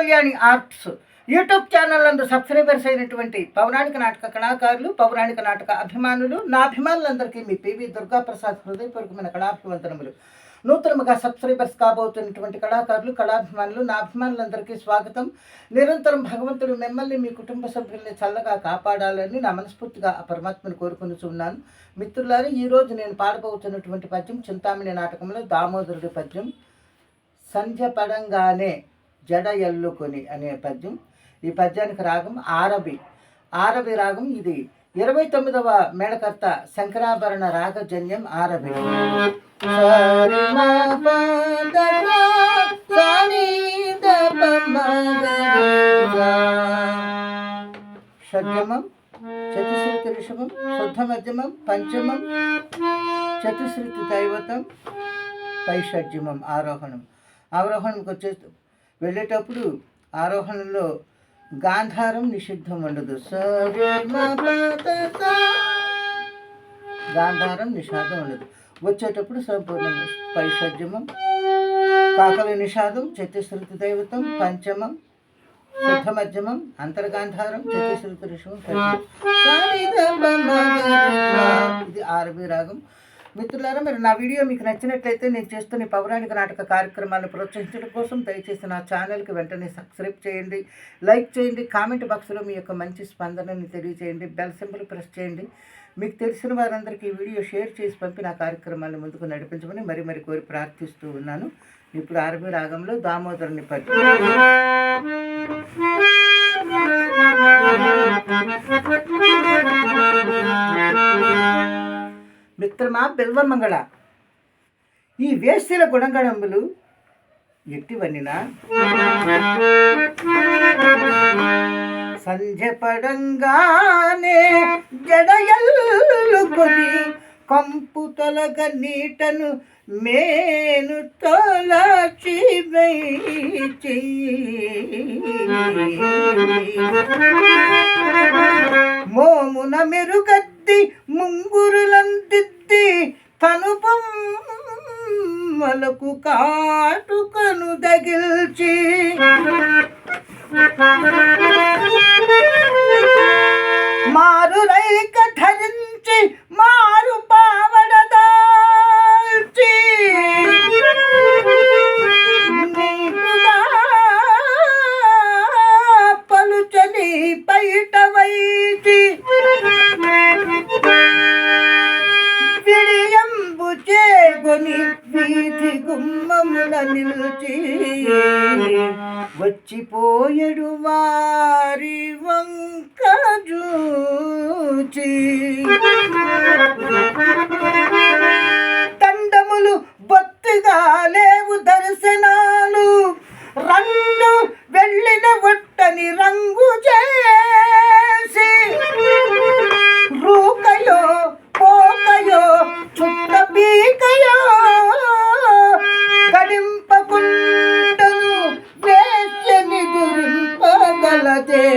Kalyani arts YouTube channel నందు subscribers అయినటువంటి పౌరాణిక నాటక కళాకారులు, పౌరాణిక నాటక అభిమానులు, నా అభిమానులందరికీ మీ పివి దుర్గాప్రసాద్ హృదయపూర్వకమైన కళాభివందనములు. నూతనముగా సబ్స్క్రైబర్స్ కాబోతున్నటువంటి కళాకారులు, కళాభిమానులు, నా అభిమానులందరికీ స్వాగతం. నిరంతరం భగవంతుడు మిమ్మల్ని, మీ కుటుంబ సభ్యుల్ని చల్లగా కాపాడాలని నా మనస్ఫూర్తిగా ఆ పరమాత్మను కోరుకునిచున్నాను. మిత్రులారా, ఈరోజు నేను పాడబోతున్నటువంటి పద్యం చింతామణి నాటకంలో దామోదరుడి పద్యం. సంధ్య పడంగానే జడ ఎల్లుకొని అనే పద్యం. ఈ పద్యానికి రాగం ఆరభి రాగం. ఇది 29వ మేళకర్త శంకరాభరణ రాగజన్యం ఆరభి. షడ్జమం, చతుశ్రుతి రిషభం, శుద్ధ మధ్యమం, పంచమం, చతుశ్రుతి దైవతం, పై షడ్జమం ఆరోహణం. ఆరోహణంకి వచ్చే వెళ్ళేటప్పుడు ఆరోహణంలో గాంధారం నిషిద్ధం ఉండదు. గాంధారం నిషాదం ఉండదు. వచ్చేటప్పుడు సంపూర్ణ పైషడ్యమం, కాకలి నిషాదం, చతుశ్రుతి దైవతం, పంచమం, శుద్ధ మధ్యమం, అంతర్గాంధారం, చతుశ్రుతి ఋషభం, ఇది ఆరభి రాగం. మిత్రులారా, మీరు నా వీడియో మీకు నచ్చినట్లయితే నేను చేస్తున్న పౌరాణిక నాటక కార్యక్రమాలను ప్రోత్సహించడం కోసం దయచేసి నా ఛానల్కి వెంటనే సబ్స్క్రైబ్ చేయండి, లైక్ చేయండి, కామెంట్ బాక్స్లో మీ యొక్క మంచి స్పందనని తెలియజేయండి, బెల్ సింబల్ ప్రెస్ చేయండి. మీకు తెలిసిన వారందరికీ ఈ వీడియో షేర్ చేసి పంపి నా కార్యక్రమాలను ముందుకు నడిపించమని మరి కోరి ప్రార్థిస్తూ ఉన్నాను. ఇప్పుడు ఆరభి రాగంలో దామోదరుని పద్యం. మిత్రమా బిల్వమంగళ, ఈ వేశ్యల గుణగణములు ఎట్టివన్నినా? సంధ్య పడంగానే జడయల్లుకొని కంపు తొలగ నీటను మేను తొలచి మోమున మెరుగద్ది ముంగురులందిద్ది తనుపం మలకు కాటుకను దగిల్చి మారు రైక ధరించి మారు పావడ దాల్చి పలుచని పైట వైచి విడియంబు చేకొని వీధి గుమ్మముల నిల్చి వచ్చిపోయడు వారి వంక జూచి దండములు బొత్తిగా లేవు దర్శనాలు రెండు వెళ్ళిన ఒట్టని రంగు చేసి రూకయో పోకయో చుట్ట పీకయో గడింపకుండను వేశ్యని దురింపగలదే.